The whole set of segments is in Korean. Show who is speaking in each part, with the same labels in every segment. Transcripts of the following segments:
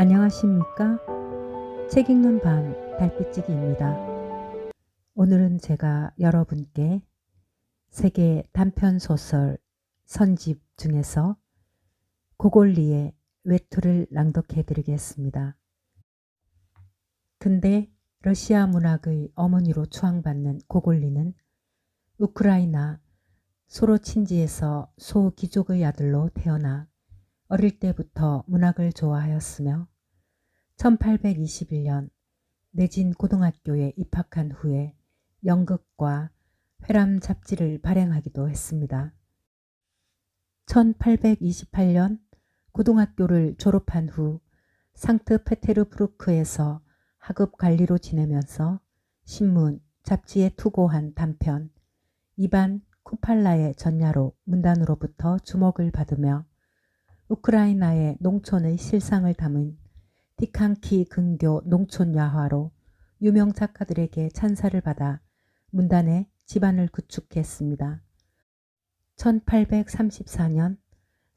Speaker 1: 안녕하십니까? 책 읽는 밤 달빛지기입니다. 오늘은 제가 여러분께 세계 단편소설 선집 중에서 고골리의 외투를 낭독해 드리겠습니다. 근대 러시아 문학의 어머니로 추앙받는 고골리는 우크라이나 소로친지에서 소귀족의 아들로 태어나 어릴 때부터 문학을 좋아하였으며 1821년 내진 고등학교에 입학한 후에 연극과 회람 잡지를 발행하기도 했습니다. 1828년 고등학교를 졸업한 후 상트페테르부르크에서 학업 관리로 지내면서 신문, 잡지에 투고한 단편 이반 쿠팔라의 전야로 문단으로부터 주목을 받으며 우크라이나의 농촌의 실상을 담은 티칸키 근교 농촌 야화로 유명 작가들에게 찬사를 받아 문단의 지반을 구축했습니다. 1834년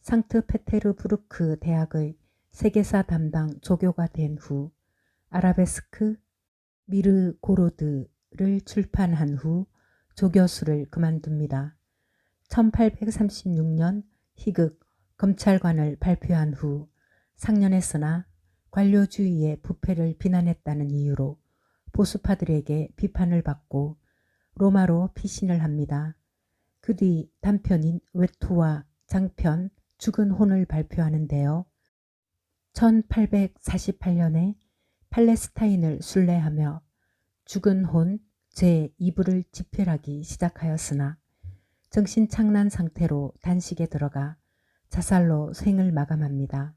Speaker 1: 상트페테르부르크 대학의 세계사 담당 조교가 된 후 아라베스크 미르고로드를 출판한 후 조교수를 그만둡니다. 1836년 희극 검찰관을 발표한 후 상련했으나 관료주의의 부패를 비난했다는 이유로 보수파들에게 비판을 받고 로마로 피신을 합니다. 그 뒤 단편인 외투와 장편 죽은 혼을 발표하는데요. 1848년에 팔레스타인을 순례하며 죽은 혼 제2부를 집필하기 시작하였으나 정신착란 상태로 단식에 들어가 자살로 생을 마감합니다.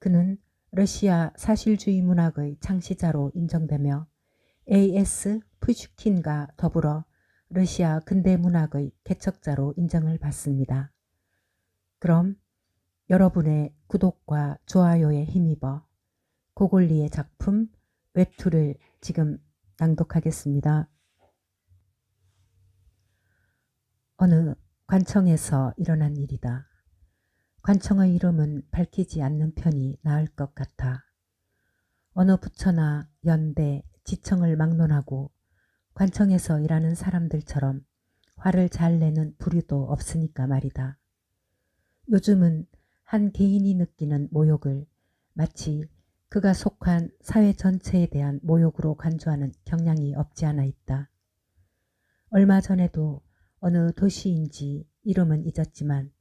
Speaker 1: 그는 러시아 사실주의 문학의 창시자로 인정되며 A.S. 푸슈킨과 더불어 러시아 근대 문학의 개척자로 인정을 받습니다. 그럼 여러분의 구독과 좋아요에 힘입어 고골리의 작품 외투를 지금 낭독하겠습니다. 어느 관청에서 일어난 일이다. 관청의 이름은 밝히지 않는 편이 나을 것 같아. 어느 부처나 연대, 지청을 막론하고 관청에서 일하는 사람들처럼 화를 잘 내는 부류도 없으니까 말이다. 요즘은 한 개인이 느끼는 모욕을 마치 그가 속한 사회 전체에 대한 모욕으로 간주하는 경향이 없지 않아 있다. 얼마 전에도 어느 도시인지 이름은 잊었지만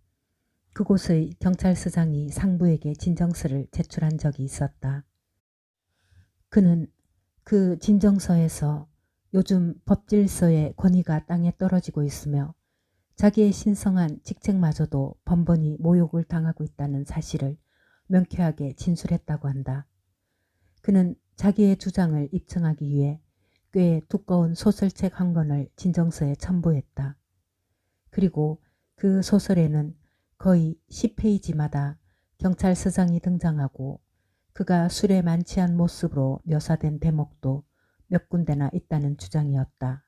Speaker 1: 그곳의 경찰서장이 상부에게 진정서를 제출한 적이 있었다. 그는 그 진정서에서 요즘 법질서의 권위가 땅에 떨어지고 있으며 자기의 신성한 직책마저도 번번이 모욕을 당하고 있다는 사실을 명쾌하게 진술했다고 한다. 그는 자기의 주장을 입증하기 위해 꽤 두꺼운 소설책 한 권을 진정서에 첨부했다. 그리고 그 소설에는 거의 10페이지마다 경찰서장이 등장하고 그가 술에 만취한 모습으로 묘사된 대목도 몇 군데나 있다는 주장이었다.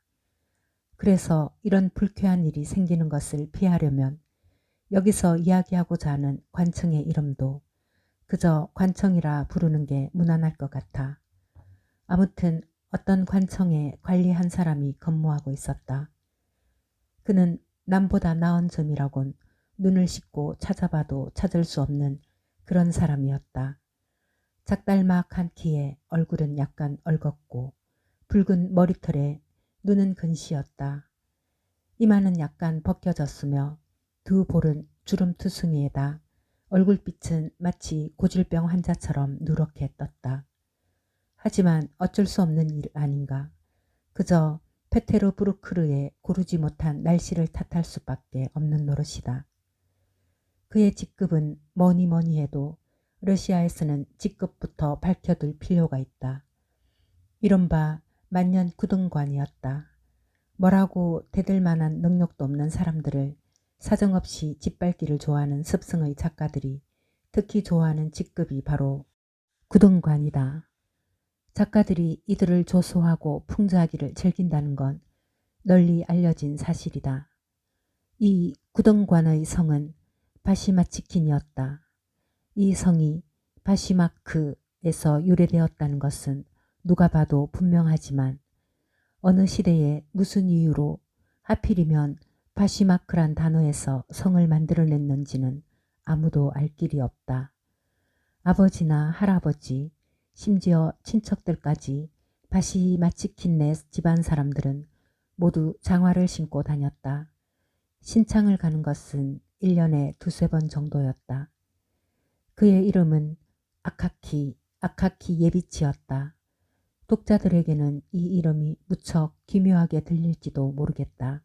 Speaker 1: 그래서 이런 불쾌한 일이 생기는 것을 피하려면 여기서 이야기하고자 하는 관청의 이름도 그저 관청이라 부르는 게 무난할 것 같아. 아무튼 어떤 관청에 관리 한 사람이 근무하고 있었다. 그는 남보다 나은 점이라곤 눈을 씻고 찾아봐도 찾을 수 없는 그런 사람이었다. 작달막한 키에 얼굴은 약간 얼겁고 붉은 머리털에 눈은 근시였다. 이마는 약간 벗겨졌으며 두 볼은 주름투성이에다 얼굴빛은 마치 고질병 환자처럼 누렇게 떴다. 하지만 어쩔 수 없는 일 아닌가. 그저 페테르부르크르에 고르지 못한 날씨를 탓할 수밖에 없는 노릇이다. 그의 직급은 뭐니 뭐니 해도 러시아에서는 직급부터 밝혀둘 필요가 있다. 이른바 만년 구등관이었다. 뭐라고 대들 만한 능력도 없는 사람들을 사정없이 짓밟기를 좋아하는 습성의 작가들이 특히 좋아하는 직급이 바로 구등관이다. 작가들이 이들을 조소하고 풍자하기를 즐긴다는 건 널리 알려진 사실이다. 이 구등관의 성은 바시마치킨이었다. 이 성이 바시마크 시에서 유래되었다는 것은 누가 봐도 분명하지만 어느 시대에 무슨 이유로 하필이면 바시마크란 단어에서 성을 만들어냈는지는 아무도 알 길이 없다. 아버지나 할아버지, 심지어 친척들까지 바시마치킨네 집안 사람들은 모두 장화를 신고 다녔다. 신창을 가는 것은 1년에 두세 번 정도였다. 그의 이름은 아카키 예비치였다. 독자들에게는 이 이름이 무척 기묘하게 들릴지도 모르겠다.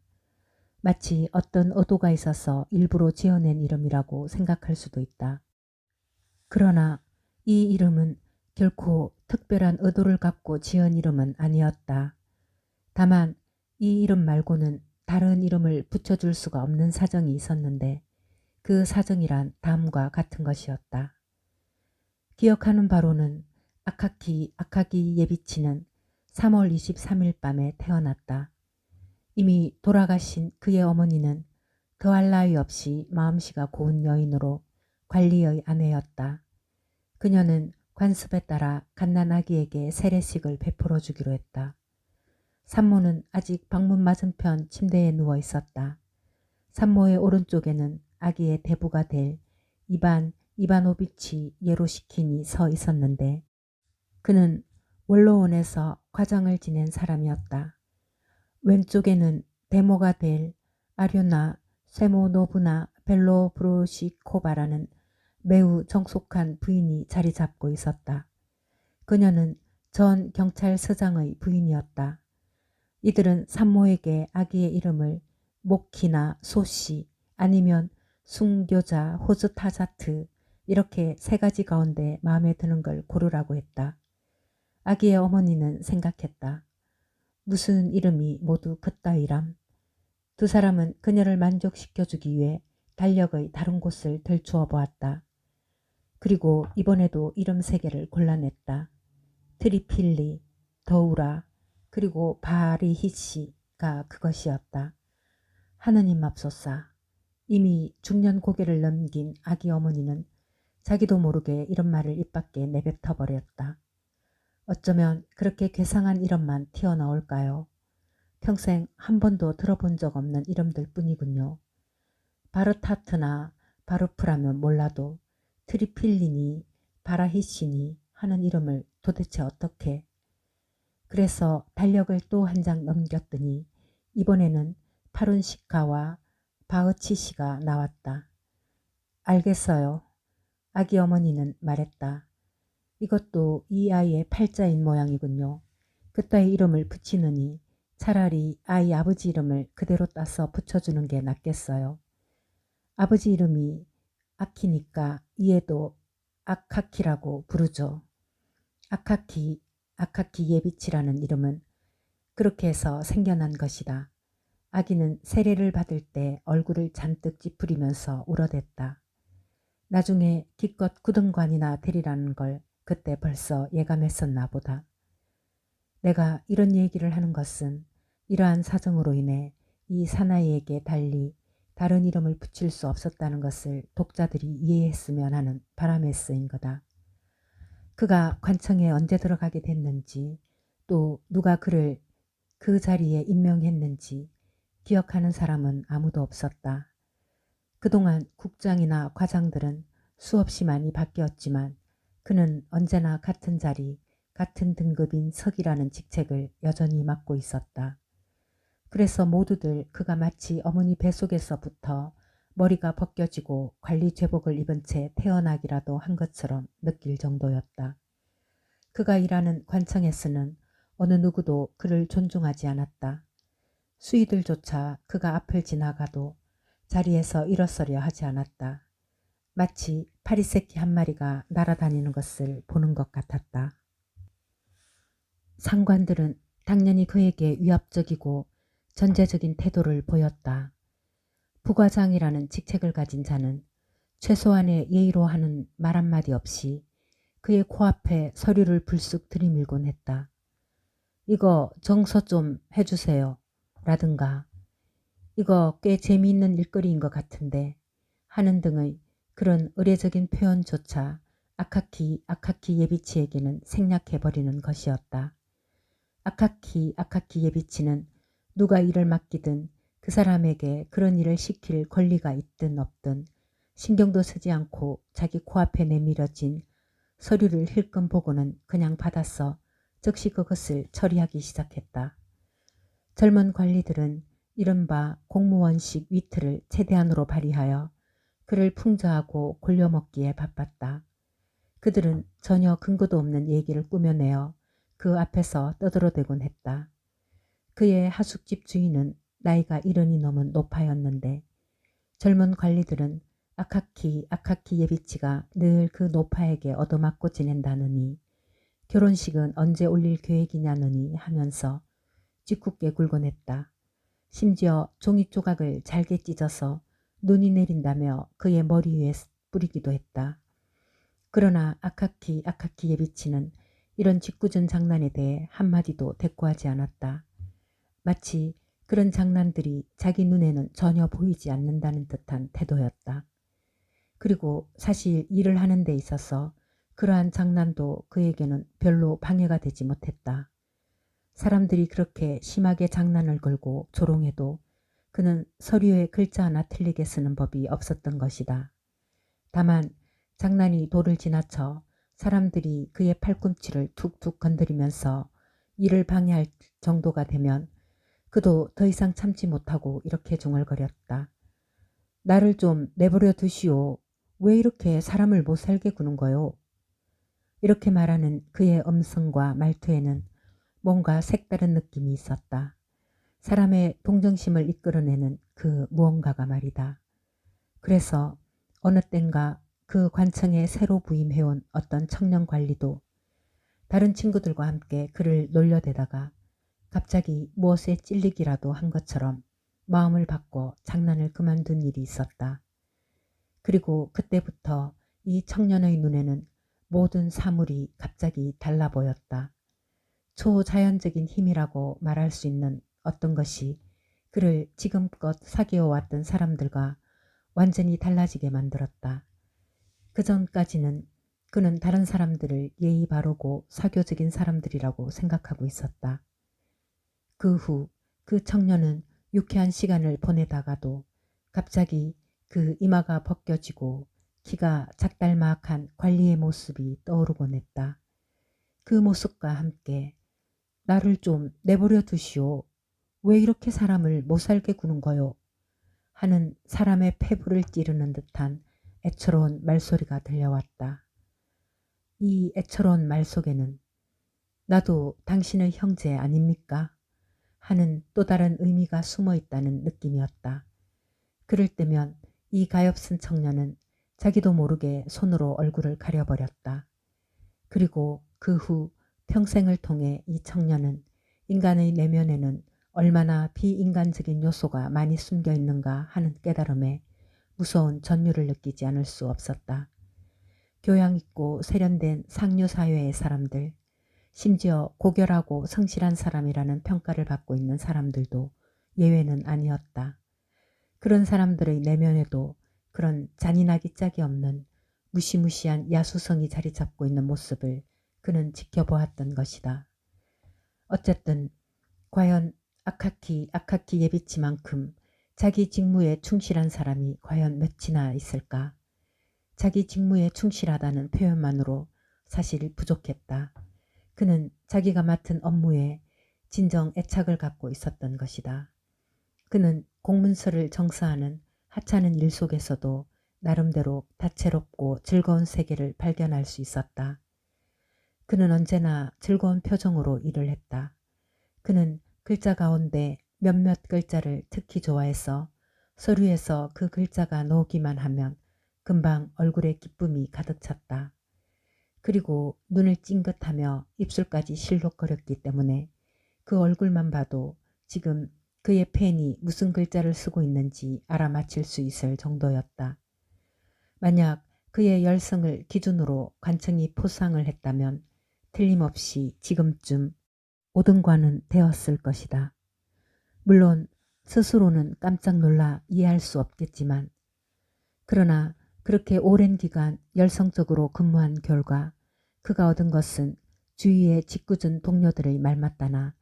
Speaker 1: 마치 어떤 의도가 있어서 일부러 지어낸 이름이라고 생각할 수도 있다. 그러나 이 이름은 결코 특별한 의도를 갖고 지은 이름은 아니었다. 다만 이 이름 말고는 다른 이름을 붙여줄 수가 없는 사정이 있었는데 그 사정이란 다음과 같은 것이었다. 기억하는 바로는 아카기 예비치는 3월 23일 밤에 태어났다. 이미 돌아가신 그의 어머니는 더할 나위 없이 마음씨가 고운 여인으로 관리의 아내였다. 그녀는 관습에 따라 갓난아기에게 세례식을 베풀어 주기로 했다. 산모는 아직 방문 맞은편 침대에 누워 있었다. 산모의 오른쪽에는 아기의 대부가 될 이바노비치 예로시킨이 서 있었는데 그는 원로원에서 과장을 지낸 사람이었다. 왼쪽에는 데모가 될 아료나 세모노브나 벨로브로시코바라는 매우 정숙한 부인이 자리 잡고 있었다. 그녀는 전 경찰서장의 부인이었다. 이들은 산모에게 아기의 이름을 모키나 소시 아니면 숭교자 호즈타자트 이렇게 세 가지 가운데 마음에 드는 걸 고르라고 했다. 아기의 어머니는 생각했다. 무슨 이름이 모두 그따위람. 두 사람은 그녀를 만족시켜주기 위해 달력의 다른 곳을 들추어 보았다. 그리고 이번에도 이름 세 개를 골라냈다. 트리필리, 더우라, 그리고 바리히시가 그것이었다. 하느님 맙소사. 이미 중년 고개를 넘긴 아기 어머니는 자기도 모르게 이런 말을 입 밖에 내뱉어 버렸다. 어쩌면 그렇게 괴상한 이름만 튀어나올까요? 평생 한 번도 들어본 적 없는 이름들 뿐이군요. 바르타트나 바르프라면 몰라도 트리필리니 바라히시니 하는 이름을 도대체 어떻게. 그래서 달력을 또 한 장 넘겼더니 이번에는 파룬시카와 바흐치시가 나왔다. 알겠어요. 아기 어머니는 말했다. 이것도 이 아이의 팔자인 모양이군요. 그따위 이름을 붙이느니 차라리 아이 아버지 이름을 그대로 따서 붙여주는 게 낫겠어요. 아버지 이름이 아키니까 이에도 아카키라고 부르죠. 아카키 예비치라는 이름은 그렇게 해서 생겨난 것이다. 아기는 세례를 받을 때 얼굴을 잔뜩 찌푸리면서 울어댔다. 나중에 기껏 구등관이나 되리라는 걸 그때 벌써 예감했었나 보다. 내가 이런 얘기를 하는 것은 이러한 사정으로 인해 이 사나이에게 달리 다른 이름을 붙일 수 없었다는 것을 독자들이 이해했으면 하는 바람에 쓰인 거다. 그가 관청에 언제 들어가게 됐는지 또 누가 그를 그 자리에 임명했는지 기억하는 사람은 아무도 없었다. 그동안 국장이나 과장들은 수없이 많이 바뀌었지만 그는 언제나 같은 자리, 같은 등급인 석이라는 직책을 여전히 맡고 있었다. 그래서 모두들 그가 마치 어머니 뱃속에서부터 머리가 벗겨지고 관리 제복을 입은 채 태어나기라도 한 것처럼 느낄 정도였다. 그가 일하는 관청에서는 어느 누구도 그를 존중하지 않았다. 수의들조차 그가 앞을 지나가도 자리에서 일어서려 하지 않았다. 마치 파리새끼 한 마리가 날아다니는 것을 보는 것 같았다. 상관들은 당연히 그에게 위압적이고 전제적인 태도를 보였다. 부과장이라는 직책을 가진 자는 최소한의 예의로 하는 말 한마디 없이 그의 코앞에 서류를 불쑥 들이밀곤 했다. 이거 정서 좀 해주세요. 라든가 이거 꽤 재미있는 일거리인 것 같은데 하는 등의 그런 의례적인 표현조차 아카키 예비치에게는 생략해버리는 것이었다. 아카키 예비치는 누가 일을 맡기든 그 사람에게 그런 일을 시킬 권리가 있든 없든 신경도 쓰지 않고 자기 코앞에 내밀어진 서류를 힐끔 보고는 그냥 받았어 즉시 그것을 처리하기 시작했다. 젊은 관리들은 이른바 공무원식 위트를 최대한으로 발휘하여 그를 풍자하고 골려먹기에 바빴다. 그들은 전혀 근거도 없는 얘기를 꾸며내어 그 앞에서 떠들어대곤 했다. 그의 하숙집 주인은 나이가 70이 넘은 노파였는데 젊은 관리들은 아카키 예비치가 늘 그 노파에게 얻어맞고 지낸다느니 결혼식은 언제 올릴 계획이냐느니 하면서 짓궂게 굴곤 했다. 심지어 종이 조각을 잘게 찢어서 눈이 내린다며 그의 머리 위에 뿌리기도 했다. 그러나 아카키 예비치는 이런 짓궂은 장난에 대해 한마디도 대꾸하지 않았다. 마치 그런 장난들이 자기 눈에는 전혀 보이지 않는다는 듯한 태도였다. 그리고 사실 일을 하는 데 있어서 그러한 장난도 그에게는 별로 방해가 되지 못했다. 사람들이 그렇게 심하게 장난을 걸고 조롱해도 그는 서류에 글자 하나 틀리게 쓰는 법이 없었던 것이다. 다만 장난이 도를 지나쳐 사람들이 그의 팔꿈치를 툭툭 건드리면서 일을 방해할 정도가 되면 그도 더 이상 참지 못하고 이렇게 중얼거렸다. 나를 좀 내버려 두시오. 왜 이렇게 사람을 못 살게 구는 거요? 이렇게 말하는 그의 음성과 말투에는 뭔가 색다른 느낌이 있었다. 사람의 동정심을 이끌어내는 그 무언가가 말이다. 그래서 어느 땐가 그 관청에 새로 부임해온 어떤 청년 관리도 다른 친구들과 함께 그를 놀려대다가 갑자기 무엇에 찔리기라도 한 것처럼 마음을 바꿔 장난을 그만둔 일이 있었다. 그리고 그때부터 이 청년의 눈에는 모든 사물이 갑자기 달라 보였다. 초자연적인 힘이라고 말할 수 있는 어떤 것이 그를 지금껏 사귀어왔던 사람들과 완전히 달라지게 만들었다. 그전까지는 그는 다른 사람들을 예의 바르고 사교적인 사람들이라고 생각하고 있었다. 그 후 그 청년은 유쾌한 시간을 보내다가도 갑자기 그 이마가 벗겨지고 키가 작달막한 관리의 모습이 떠오르곤 했다. 그 모습과 함께 나를 좀 내버려 두시오. 왜 이렇게 사람을 못 살게 구는 거요? 하는 사람의 폐부를 찌르는 듯한 애처로운 말소리가 들려왔다. 이 애처로운 말 속에는 나도 당신의 형제 아닙니까? 하는 또 다른 의미가 숨어 있다는 느낌이었다. 그럴 때면 이 가엾은 청년은 자기도 모르게 손으로 얼굴을 가려버렸다. 그리고 그 후 평생을 통해 이 청년은 인간의 내면에는 얼마나 비인간적인 요소가 많이 숨겨 있는가 하는 깨달음에 무서운 전율을 느끼지 않을 수 없었다. 교양 있고 세련된 상류 사회의 사람들, 심지어 고결하고 성실한 사람이라는 평가를 받고 있는 사람들도 예외는 아니었다. 그런 사람들의 내면에도 그런 잔인하기 짝이 없는 무시무시한 야수성이 자리 잡고 있는 모습을 그는 지켜보았던 것이다. 어쨌든 과연 아카키 예비치만큼 자기 직무에 충실한 사람이 과연 몇이나 있을까? 자기 직무에 충실하다는 표현만으로 사실 부족했다. 그는 자기가 맡은 업무에 진정 애착을 갖고 있었던 것이다. 그는 공문서를 정사하는 하찮은 일 속에서도 나름대로 다채롭고 즐거운 세계를 발견할 수 있었다. 그는 언제나 즐거운 표정으로 일을 했다. 그는 글자 가운데 몇몇 글자를 특히 좋아해서 서류에서 그 글자가 나오기만 하면 금방 얼굴에 기쁨이 가득 찼다. 그리고 눈을 찡긋하며 입술까지 실룩거렸기 때문에 그 얼굴만 봐도 지금 그의 펜이 무슨 글자를 쓰고 있는지 알아맞힐 수 있을 정도였다. 만약 그의 열성을 기준으로 관청이 포상을 했다면 틀림없이 지금쯤 5등관은 되었을 것이다. 물론 스스로는 깜짝 놀라 이해할 수 없겠지만 그러나 그렇게 오랜 기간 열성적으로 근무한 결과 그가 얻은 것은 주위의 짓궂은 동료들의 말맞다나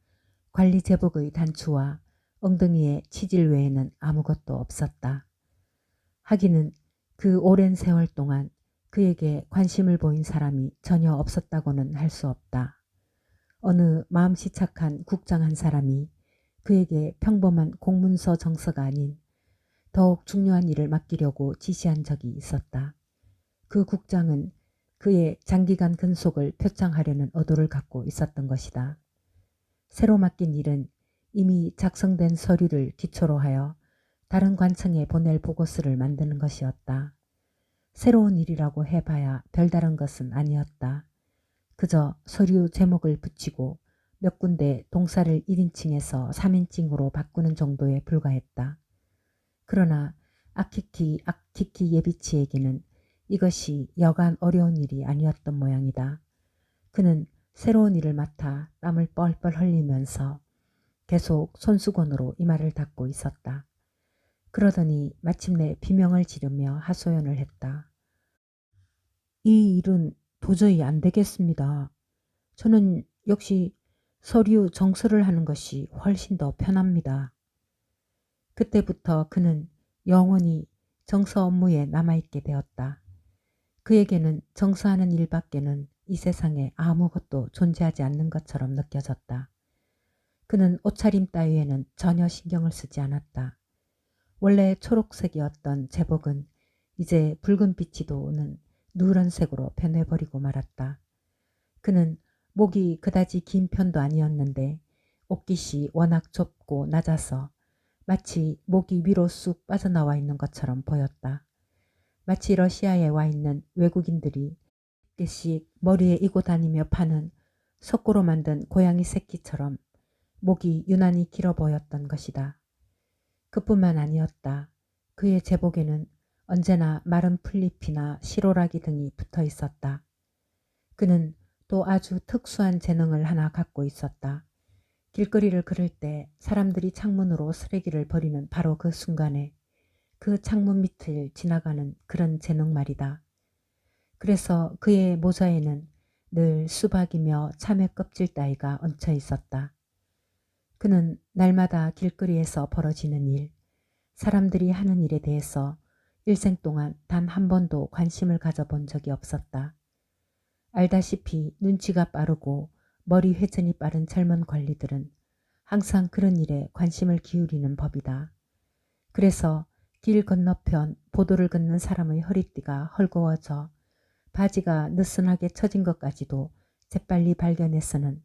Speaker 1: 관리 제복의 단추와 엉덩이의 치질 외에는 아무것도 없었다. 하기는 그 오랜 세월 동안 그에게 관심을 보인 사람이 전혀 없었다고는 할 수 없다. 어느 마음씨 착한 국장 한 사람이 그에게 평범한 공문서 정서가 아닌 더욱 중요한 일을 맡기려고 지시한 적이 있었다. 그 국장은 그의 장기간 근속을 표창하려는 의도를 갖고 있었던 것이다. 새로 맡긴 일은 이미 작성된 서류를 기초로 하여 다른 관청에 보낼 보고서를 만드는 것이었다. 새로운 일이라고 해봐야 별다른 것은 아니었다. 그저 서류 제목을 붙이고 몇 군데 동사를 1인칭에서 3인칭으로 바꾸는 정도에 불과했다. 그러나 아키키 예비치에게는 이것이 여간 어려운 일이 아니었던 모양이다. 그는 새로운 일을 맡아 땀을 뻘뻘 흘리면서 계속 손수건으로 이마를 닦고 있었다. 그러더니 마침내 비명을 지르며 하소연을 했다. 이 일은 도저히 안 되겠습니다. 저는 역시 서류 정서를 하는 것이 훨씬 더 편합니다. 그때부터 그는 영원히 정서 업무에 남아있게 되었다. 그에게는 정서하는 일밖에는 이 세상에 아무것도 존재하지 않는 것처럼 느껴졌다. 그는 옷차림 따위에는 전혀 신경을 쓰지 않았다. 원래 초록색이었던 제복은 이제 붉은빛이 도는 누런색으로 변해버리고 말았다. 그는 목이 그다지 긴 편도 아니었는데 옷깃이 워낙 좁고 낮아서 마치 목이 위로 쑥 빠져나와 있는 것처럼 보였다. 마치 러시아에 와 있는 외국인들이 개씩 머리에 이고 다니며 파는 석고로 만든 고양이 새끼처럼 목이 유난히 길어 보였던 것이다. 그뿐만 아니었다. 그의 제복에는 언제나 마른 풀잎이나 시로라기 등이 붙어 있었다. 그는 또 아주 특수한 재능을 하나 갖고 있었다. 길거리를 걸을 때 사람들이 창문으로 쓰레기를 버리는 바로 그 순간에 그 창문 밑을 지나가는 그런 재능 말이다. 그래서 그의 모자에는 늘 수박이며 참외 껍질 따위가 얹혀 있었다. 그는 날마다 길거리에서 벌어지는 일, 사람들이 하는 일에 대해서 일생 동안 단 한 번도 관심을 가져본 적이 없었다. 알다시피 눈치가 빠르고 머리 회전이 빠른 젊은 관리들은 항상 그런 일에 관심을 기울이는 법이다. 그래서 길 건너편 보도를 걷는 사람의 허리띠가 헐거워져 바지가 느슨하게 처진 것까지도 재빨리 발견해서는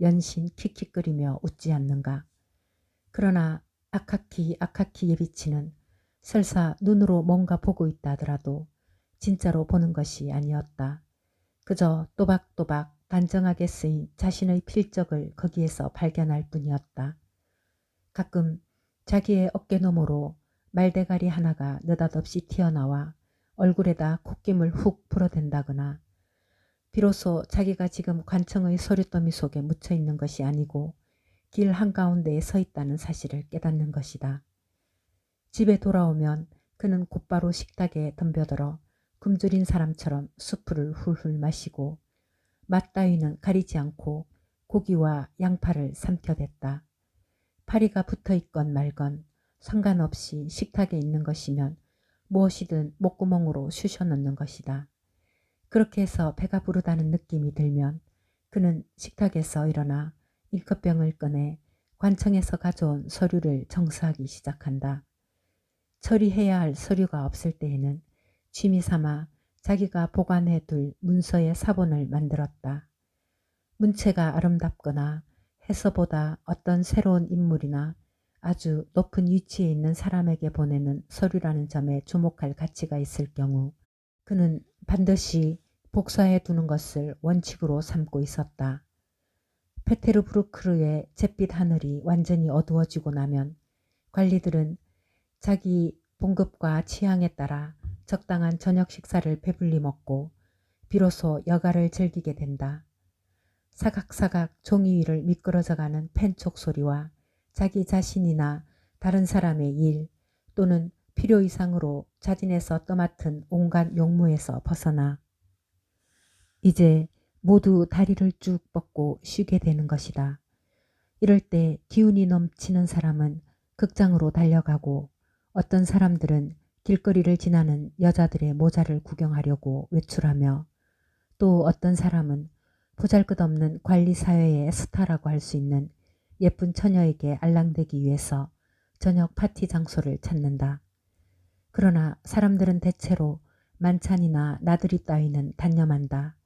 Speaker 1: 연신 킥킥거리며 웃지 않는가. 그러나 아카키 예비치는 설사 눈으로 뭔가 보고 있다 하더라도 진짜로 보는 것이 아니었다. 그저 또박또박 단정하게 쓰인 자신의 필적을 거기에서 발견할 뿐이었다. 가끔 자기의 어깨너머로 말대가리 하나가 느닷없이 튀어나와 얼굴에다 콧김을 훅 불어댄다거나 비로소 자기가 지금 관청의 서류더미 속에 묻혀 있는 것이 아니고 길 한가운데에 서 있다는 사실을 깨닫는 것이다. 집에 돌아오면 그는 곧바로 식탁에 덤벼들어 굶주린 사람처럼 수프를 훌훌 마시고 맛 따위는 가리지 않고 고기와 양파를 삼켜댔다. 파리가 붙어있건 말건 상관없이 식탁에 있는 것이면 무엇이든 목구멍으로 쑤셔 넣는 것이다. 그렇게 해서 배가 부르다는 느낌이 들면 그는 식탁에서 일어나 잉크병을 꺼내 관청에서 가져온 서류를 정수하기 시작한다. 처리해야 할 서류가 없을 때에는 취미삼아 자기가 보관해둘 문서의 사본을 만들었다. 문체가 아름답거나 해서보다 어떤 새로운 인물이나 아주 높은 위치에 있는 사람에게 보내는 서류라는 점에 주목할 가치가 있을 경우 그는 반드시 복사해 두는 것을 원칙으로 삼고 있었다. 페테르부르크르의 잿빛 하늘이 완전히 어두워지고 나면 관리들은 자기 봉급과 취향에 따라 적당한 저녁 식사를 배불리 먹고 비로소 여가를 즐기게 된다. 사각사각 종이 위를 미끄러져가는 펜촉 소리와 자기 자신이나 다른 사람의 일 또는 필요 이상으로 자진해서 떠맡은 온갖 용무에서 벗어나 이제 모두 다리를 쭉 뻗고 쉬게 되는 것이다. 이럴 때 기운이 넘치는 사람은 극장으로 달려가고 어떤 사람들은 길거리를 지나는 여자들의 모자를 구경하려고 외출하며 또 어떤 사람은 보잘것없는 관리사회의 스타라고 할 수 있는 예쁜 처녀에게 알랑대기 위해서 저녁 파티 장소를 찾는다. 그러나 사람들은 대체로 만찬이나 나들이 따위는 단념한다.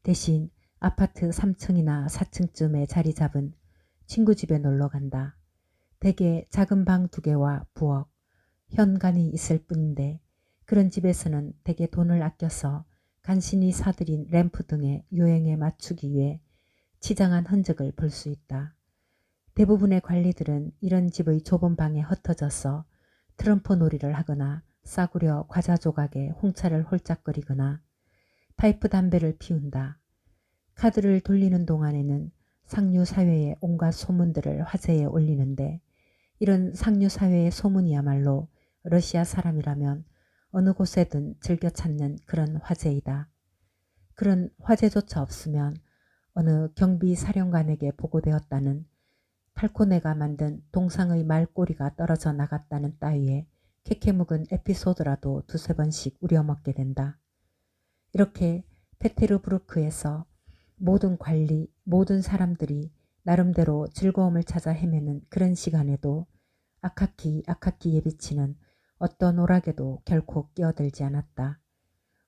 Speaker 1: 대신 아파트 3층이나 4층쯤에 자리 잡은 친구 집에 놀러 간다. 대개 작은 방 2개와 부엌, 현관이 있을 뿐인데 그런 집에서는 대개 돈을 아껴서 간신히 사들인 램프 등의 요행에 맞추기 위해 치장한 흔적을 볼 수 있다. 대부분의 관리들은 이런 집의 좁은 방에 흩어져서 트럼프 놀이를 하거나 싸구려 과자 조각에 홍차를 홀짝거리거나 파이프 담배를 피운다. 카드를 돌리는 동안에는 상류사회의 온갖 소문들을 화제에 올리는데 이런 상류사회의 소문이야말로 러시아 사람이라면 어느 곳에든 즐겨 찾는 그런 화제이다. 그런 화제조차 없으면 어느 경비사령관에게 보고되었다는 팔코네가 만든 동상의 말꼬리가 떨어져 나갔다는 따위의 캐캐묵은 에피소드라도 2~3번씩 우려먹게 된다. 이렇게 페테르부르크에서 모든 관리, 모든 사람들이 나름대로 즐거움을 찾아 헤매는 그런 시간에도 아카키 예비치는 어떤 오락에도 결코 끼어들지 않았다.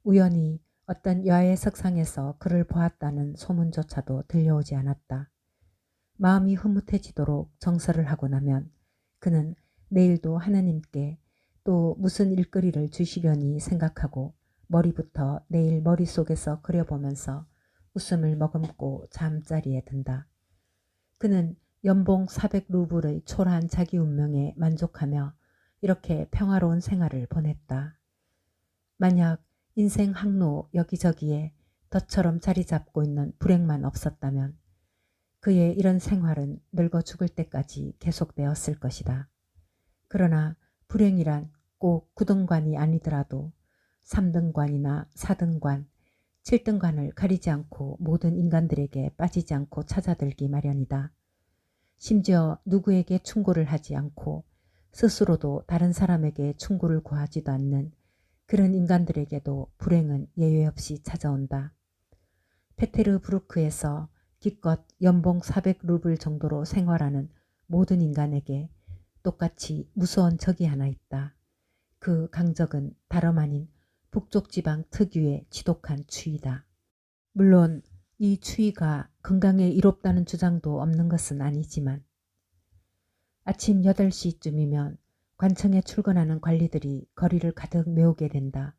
Speaker 1: 우연히 어떤 야외 석상에서 그를 보았다는 소문조차도 들려오지 않았다. 마음이 흐뭇해지도록 정설을 하고 나면 그는 내일도 하느님께 또 무슨 일거리를 주시려니 생각하고 머리부터 내일 머릿속에서 그려보면서 웃음을 머금고 잠자리에 든다. 그는 연봉 400루블의 초라한 자기 운명에 만족하며 이렇게 평화로운 생활을 보냈다. 만약 인생 항로 여기저기에 덫처럼 자리 잡고 있는 불행만 없었다면 그의 이런 생활은 늙어 죽을 때까지 계속되었을 것이다. 그러나 불행이란 꼭 9등관이 아니더라도 3등관이나 4등관, 7등관을 가리지 않고 모든 인간들에게 빠지지 않고 찾아들기 마련이다. 심지어 누구에게 충고를 하지 않고 스스로도 다른 사람에게 충고를 구하지도 않는 그런 인간들에게도 불행은 예외 없이 찾아온다. 페테르부르크에서 기껏 연봉 400루블 정도로 생활하는 모든 인간에게 똑같이 무서운 적이 하나 있다. 그 강적은 다름 아닌 북쪽 지방 특유의 지독한 추위다. 물론 이 추위가 건강에 이롭다는 주장도 없는 것은 아니지만 아침 8시쯤이면 관청에 출근하는 관리들이 거리를 가득 메우게 된다.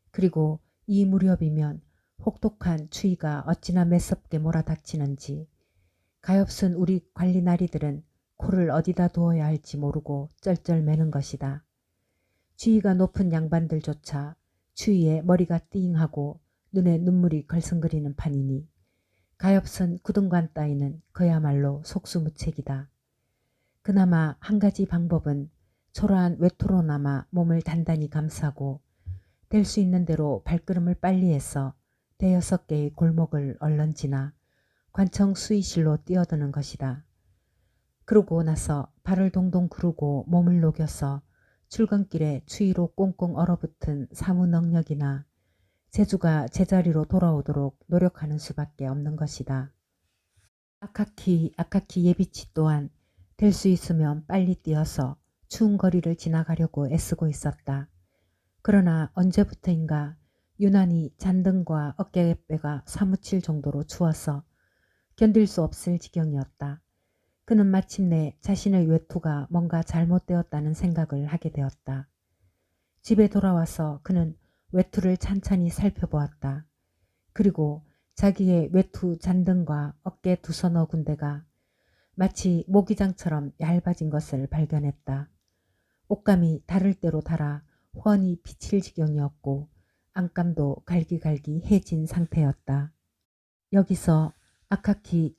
Speaker 1: 그리고 이 무렵이면 혹독한 추위가 어찌나 매섭게 몰아닥치는지 가엾은 우리 관리 나리들은 코를 어디다 두어야 할지 모르고 쩔쩔매는 것이다. 지위가 높은 양반들조차 추위에 머리가 띵하고 눈에 눈물이 걸성거리는 판이니 가엾은 구등관 따위는 그야말로 속수무책이다. 그나마 한 가지 방법은 초라한 외투로나마 몸을 단단히 감싸고 될 수 있는 대로 발걸음을 빨리 해서 5~6개의 골목을 얼른 지나 관청 수의실로 뛰어드는 것이다. 그러고 나서 발을 동동 구르고 몸을 녹여서 출근길에 추위로 꽁꽁 얼어붙은 사무 능력이나 재주가 제자리로 돌아오도록 노력하는 수밖에 없는 것이다. 아카키 예비치 또한 될 수 있으면 빨리 뛰어서 추운 거리를 지나가려고 애쓰고 있었다. 그러나 언제부터인가 유난히 잔등과 어깨뼈가 사무칠 정도로 추워서 견딜 수 없을 지경이었다. 그는 마침내 자신의 외투가 뭔가 잘못되었다는 생각을 하게 되었다. 집에 돌아와서 그는 외투를 찬찬히 살펴보았다. 그리고 자기의 외투 잔등과 어깨 두서너 군데가 마치 모기장처럼 얇아진 것을 발견했다. 옷감이 다를 대로 달아 훤히 비칠 지경이었고 안감도 갈기갈기 해진 상태였다. 여기서 아카키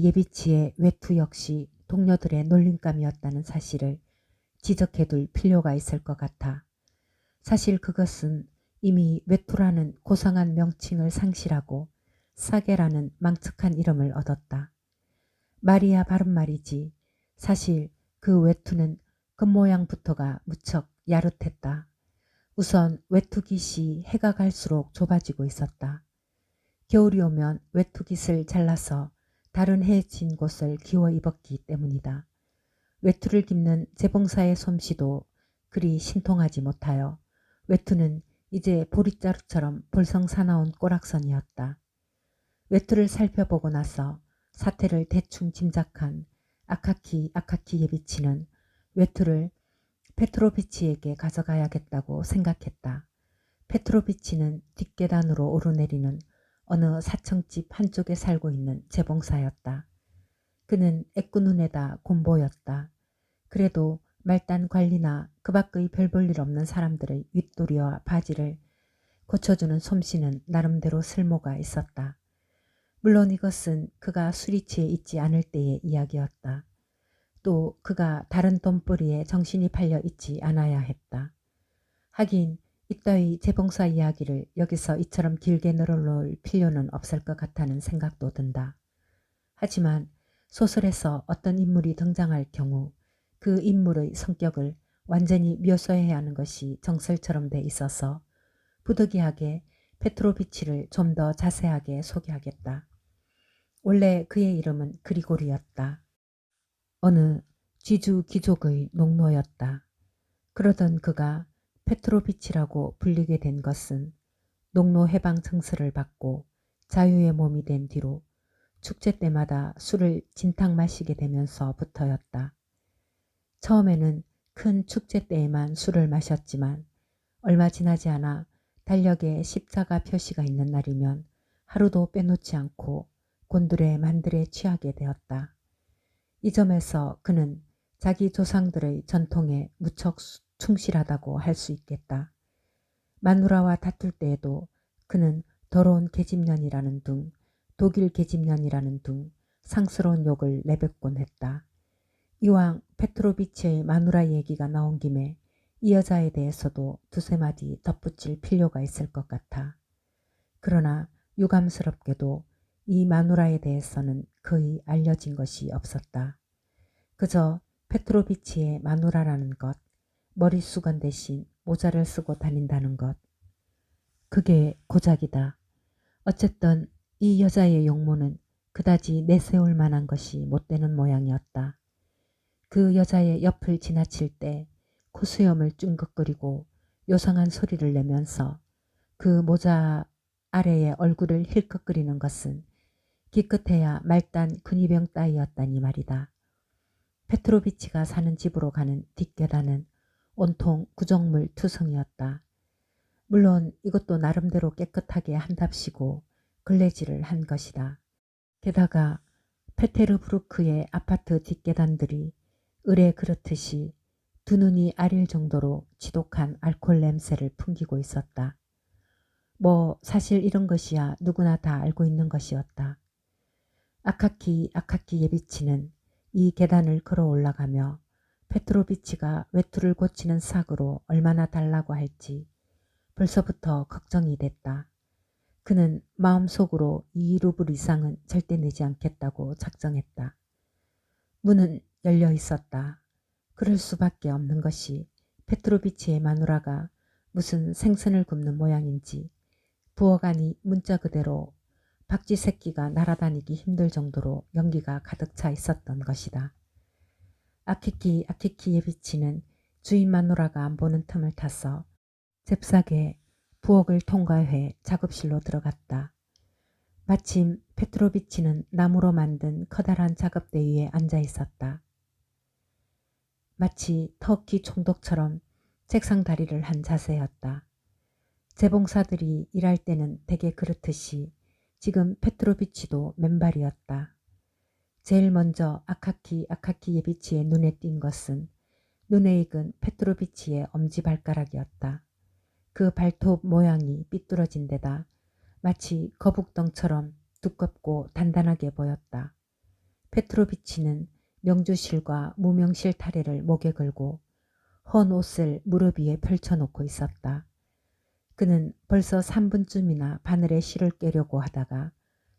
Speaker 1: 예비치의 외투 역시 동료들의 놀림감이었다는 사실을 지적해둘 필요가 있을 것 같아. 사실 그것은 이미 외투라는 고상한 명칭을 상실하고 사게라는 망측한 이름을 얻었다. 말이야 바른 말이지. 사실 그 외투는 겉모양부터가 무척 야릇했다. 우선 외투깃이 해가 갈수록 좁아지고 있었다. 겨울이 오면 외투깃을 잘라서 다른 해진 곳을 기워 입었기 때문이다. 외투를 깁는 재봉사의 솜씨도 그리 신통하지 못하여 외투는 이제 보릿자루처럼 볼성 사나운 꼬락선이었다. 외투를 살펴보고 나서 사태를 대충 짐작한 아카키 예비치는 외투를 페트로비치에게 가져가야겠다고 생각했다. 페트로비치는 뒷계단으로 오르내리는 어느 사청집 한쪽에 살고 있는 재봉사였다. 그는 애꾸눈에다 곰보였다. 그래도 말단 관리나 그 밖의 별 볼 일 없는 사람들의 윗도리와 바지를 고쳐주는 솜씨는 나름대로 쓸모가 있었다. 물론 이것은 그가 술이 취해 있지 않을 때의 이야기였다. 또 그가 다른 돈벌이에 정신이 팔려 있지 않아야 했다. 하긴 이따위 재봉사 이야기를 여기서 이처럼 길게 늘어놓을 필요는 없을 것 같다는 생각도 든다. 하지만 소설에서 어떤 인물이 등장할 경우 그 인물의 성격을 완전히 묘사해야 하는 것이 정설처럼 돼 있어서 부득이하게 페트로비치를 좀 더 자세하게 소개하겠다. 원래 그의 이름은 그리고리였다. 어느 쥐주 귀족의 농노였다. 그러던 그가 페트로비치라고 불리게 된 것은 농노 해방 증서를 받고 자유의 몸이 된 뒤로 축제 때마다 술을 진탕 마시게 되면서부터였다. 처음에는 큰 축제 때에만 술을 마셨지만 얼마 지나지 않아 달력에 십자가 표시가 있는 날이면 하루도 빼놓지 않고 곤드레 만들에 취하게 되었다. 이 점에서 그는 자기 조상들의 전통에 무척 충실하다고 할 수 있겠다. 마누라와 다툴 때에도 그는 더러운 계집년이라는 둥, 독일 계집년이라는 둥 상스러운 욕을 내뱉곤 했다. 이왕 페트로비치의 마누라 얘기가 나온 김에 이 여자에 대해서도 두세 마디 덧붙일 필요가 있을 것 같아. 그러나 유감스럽게도 이 마누라에 대해서는 거의 알려진 것이 없었다. 그저 페트로비치의 마누라라는 것, 머리수건 대신 모자를 쓰고 다닌다는 것. 그게 고작이다. 어쨌든 이 여자의 용모는 그다지 내세울 만한 것이 못 되는 모양이었다. 그 여자의 옆을 지나칠 때 코수염을 쭝긋거리고 요상한 소리를 내면서 그 모자 아래에 얼굴을 힐끗거리는 것은 기껏해야 말단 근위병 따위였다니 말이다. 페트로비치가 사는 집으로 가는 뒷계단은 온통 구정물 투성이었다. 물론 이것도 나름대로 깨끗하게 한답시고 걸레질을 한 것이다. 게다가 페테르부르크의 아파트 뒷계단들이 을에 그렇듯이 두 눈이 아릴 정도로 지독한 알코올 냄새를 풍기고 있었다. 뭐 사실 이런 것이야 누구나 다 알고 있는 것이었다. 아카키 예비치는 이 계단을 걸어 올라가며 페트로비치가 외투를 고치는 삭으로 얼마나 달라고 할지 벌써부터 걱정이 됐다. 그는 마음속으로 2루블 이상은 절대 내지 않겠다고 작정했다. 문은 열려 있었다. 그럴 수밖에 없는 것이 페트로비치의 마누라가 무슨 생선을 굽는 모양인지 부엌안이 문자 그대로 박쥐 새끼가 날아다니기 힘들 정도로 연기가 가득 차 있었던 것이다. 아키키 예비치는 주인 마누라가 안 보는 틈을 타서 잽싸게 부엌을 통과해 작업실로 들어갔다. 마침 페트로비치는 나무로 만든 커다란 작업대 위에 앉아 있었다. 마치 터키 총독처럼 책상 다리를 한 자세였다. 재봉사들이 일할 때는 대개 그렇듯이 지금 페트로비치도 맨발이었다. 제일 먼저 아카키 예비치의 눈에 띈 것은 눈에 익은 페트로비치의 엄지발가락이었다. 그 발톱 모양이 삐뚤어진 데다 마치 거북덩처럼 두껍고 단단하게 보였다. 페트로비치는 명주실과 무명실 타래를 목에 걸고 헌 옷을 무릎 위에 펼쳐놓고 있었다. 그는 벌써 3분쯤이나 바늘에 실을 꿰려고 하다가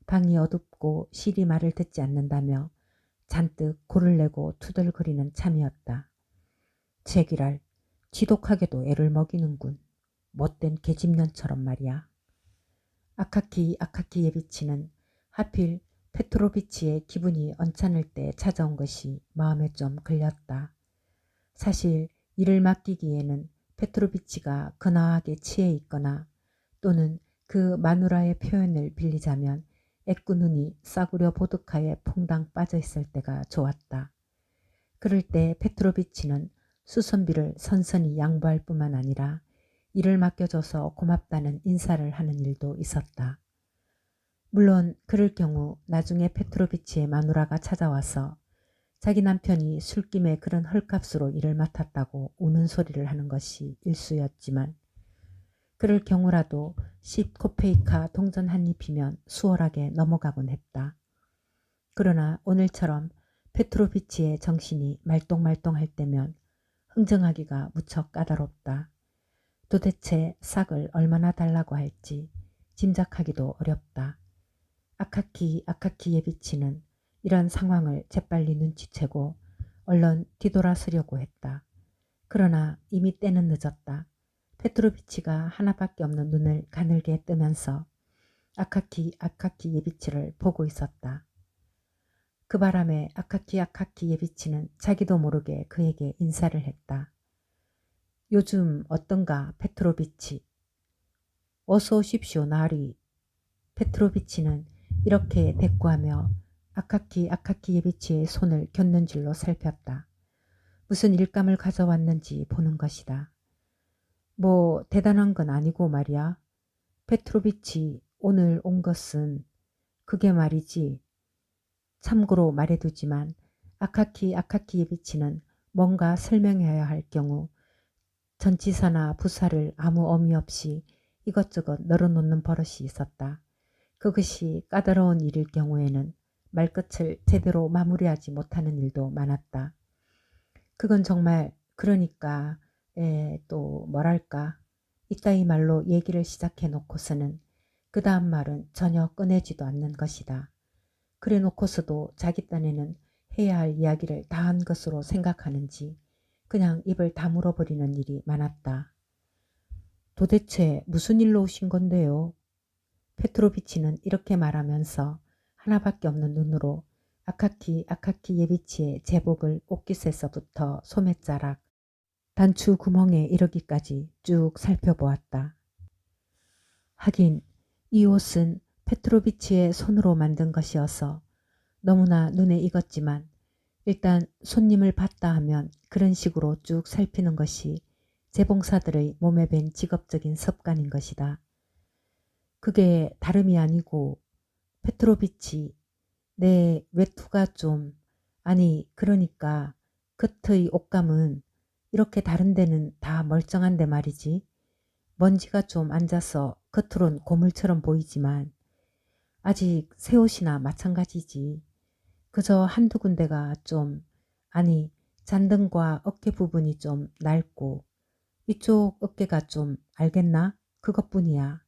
Speaker 1: 방이 어둡고 실이 말을 듣지 않는다며 잔뜩 골을 내고 투덜거리는 참이었다. 제기랄, 지독하게도 애를 먹이는군. 못된 계집년처럼 말이야. 아카키 예비치는 하필 페트로비치의 기분이 언짢을 때 찾아온 것이 마음에 좀 걸렸다. 사실 일을 맡기기에는 페트로비치가 근하하게 취해 있거나 또는 그 마누라의 표현을 빌리자면 애꾸 눈이 싸구려 보드카에 퐁당 빠져 있을 때가 좋았다. 그럴 때 페트로비치는 수선비를 선선히 양보할 뿐만 아니라 일을 맡겨줘서 고맙다는 인사를 하는 일도 있었다. 물론 그럴 경우 나중에 페트로비치의 마누라가 찾아와서 자기 남편이 술김에 그런 헐값으로 일을 맡았다고 우는 소리를 하는 것이 일수였지만 그럴 경우라도 10코페이카 동전 한 입이면 수월하게 넘어가곤 했다. 그러나 오늘처럼 페트로비치의 정신이 말똥말똥할 때면 흥정하기가 무척 까다롭다. 도대체 싹을 얼마나 달라고 할지 짐작하기도 어렵다. 아카키 예비치는 이런 상황을 재빨리 눈치채고 얼른 뒤돌아서려고 했다. 그러나 이미 때는 늦었다. 페트로비치가 하나밖에 없는 눈을 가늘게 뜨면서 아카키 예비치를 보고 있었다. 그 바람에 아카키 예비치는 자기도 모르게 그에게 인사를 했다. 요즘 어떤가 페트로비치. 어서 오십시오 나리. 페트로비치는 이렇게 대꾸하며 아카키 예비치의 손을 곁눈질로 살폈다. 무슨 일감을 가져왔는지 보는 것이다. 뭐 대단한 건 아니고 말이야. 페트로비치 오늘 온 것은 그게 말이지. 참고로 말해두지만 아카키 예비치는 뭔가 설명해야 할 경우 전치사나 부사를 아무 의미 없이 이것저것 널어놓는 버릇이 있었다. 그것이 까다로운 일일 경우에는 말끝을 제대로 마무리하지 못하는 일도 많았다. 그건 정말 그러니까 또 뭐랄까 이따위 말로 얘기를 시작해 놓고서는 그 다음 말은 전혀 꺼내지도 않는 것이다. 그래 놓고서도 자기 딴에는 해야 할 이야기를 다 한 것으로 생각하는지 그냥 입을 다물어 버리는 일이 많았다. 도대체 무슨 일로 오신 건데요? 페트로비치는 이렇게 말하면서 하나밖에 없는 눈으로 아카키 예비치의 제복을 옷깃에서부터 소매자락, 단추 구멍에 이르기까지 쭉 살펴보았다. 하긴 이 옷은 페트로비치의 손으로 만든 것이어서 너무나 눈에 익었지만 일단 손님을 봤다 하면 그런 식으로 쭉 살피는 것이 재봉사들의 몸에 밴 직업적인 습관인 것이다. 그게 다름이 아니고 페트로비치 내 외투가 좀 아니 그러니까 겉의 옷감은 이렇게 다른 데는 다 멀쩡한데 말이지. 먼지가 좀 앉아서 겉으론 고물처럼 보이지만 아직 새 옷이나 마찬가지지. 그저 한두 군데가 좀 아니 잔등과 어깨 부분이 좀 낡고 이쪽 어깨가 좀 알겠나? 그것뿐이야.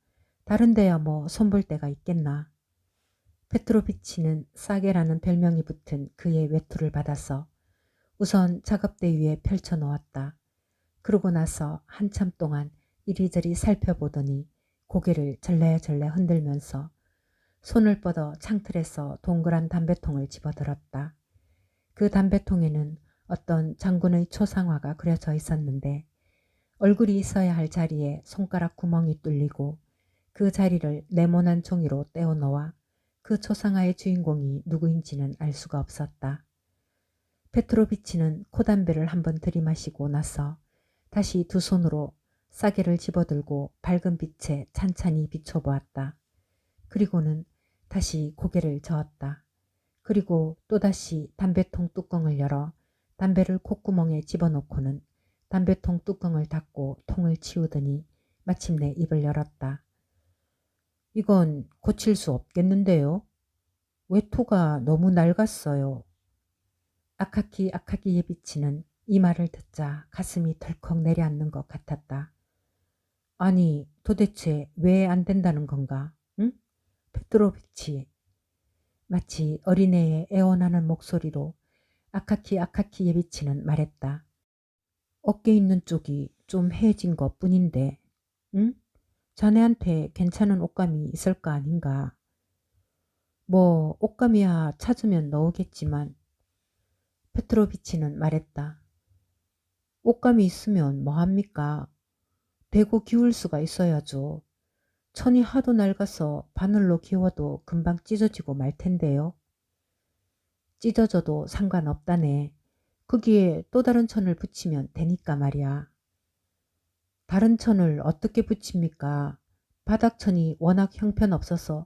Speaker 1: 다른 데야 뭐 손볼 데가 있겠나. 페트로비치는 싸게라는 별명이 붙은 그의 외투를 받아서 우선 작업대 위에 펼쳐 놓았다. 그러고 나서 한참 동안 이리저리 살펴보더니 고개를 절레절레 흔들면서 손을 뻗어 창틀에서 동그란 담배통을 집어들었다. 그 담배통에는 어떤 장군의 초상화가 그려져 있었는데 얼굴이 있어야 할 자리에 손가락 구멍이 뚫리고 그 자리를 네모난 종이로 떼어 놓아 그 초상화의 주인공이 누구인지는 알 수가 없었다. 페트로비치는 코담배를 한번 들이마시고 나서 다시 두 손으로 싸개를 집어들고 밝은 빛에 찬찬히 비춰보았다. 그리고는 다시 고개를 저었다. 그리고 또다시 담배통 뚜껑을 열어 담배를 콧구멍에 집어넣고는 담배통 뚜껑을 닫고 통을 치우더니 마침내 입을 열었다. 이건 고칠 수 없겠는데요. 외투가 너무 낡았어요. 아카키 예비치는 이 말을 듣자 가슴이 덜컥 내려앉는 것 같았다. 아니, 도대체 왜 안 된다는 건가? 응? 페트로비치. 마치 어린애의 애원하는 목소리로 아카키 예비치는 말했다. 어깨 있는 쪽이 좀 해진 것 뿐인데, 응? 자네한테 괜찮은 옷감이 있을 거 아닌가? 뭐 옷감이야 찾으면 넣으겠지만 페트로비치는 말했다. 옷감이 있으면 뭐합니까? 대고 기울 수가 있어야죠. 천이 하도 낡아서 바늘로 기워도 금방 찢어지고 말 텐데요. 찢어져도 상관없다네. 거기에 또 다른 천을 붙이면 되니까 말이야. 다른 천을 어떻게 붙입니까? 바닥천이 워낙 형편없어서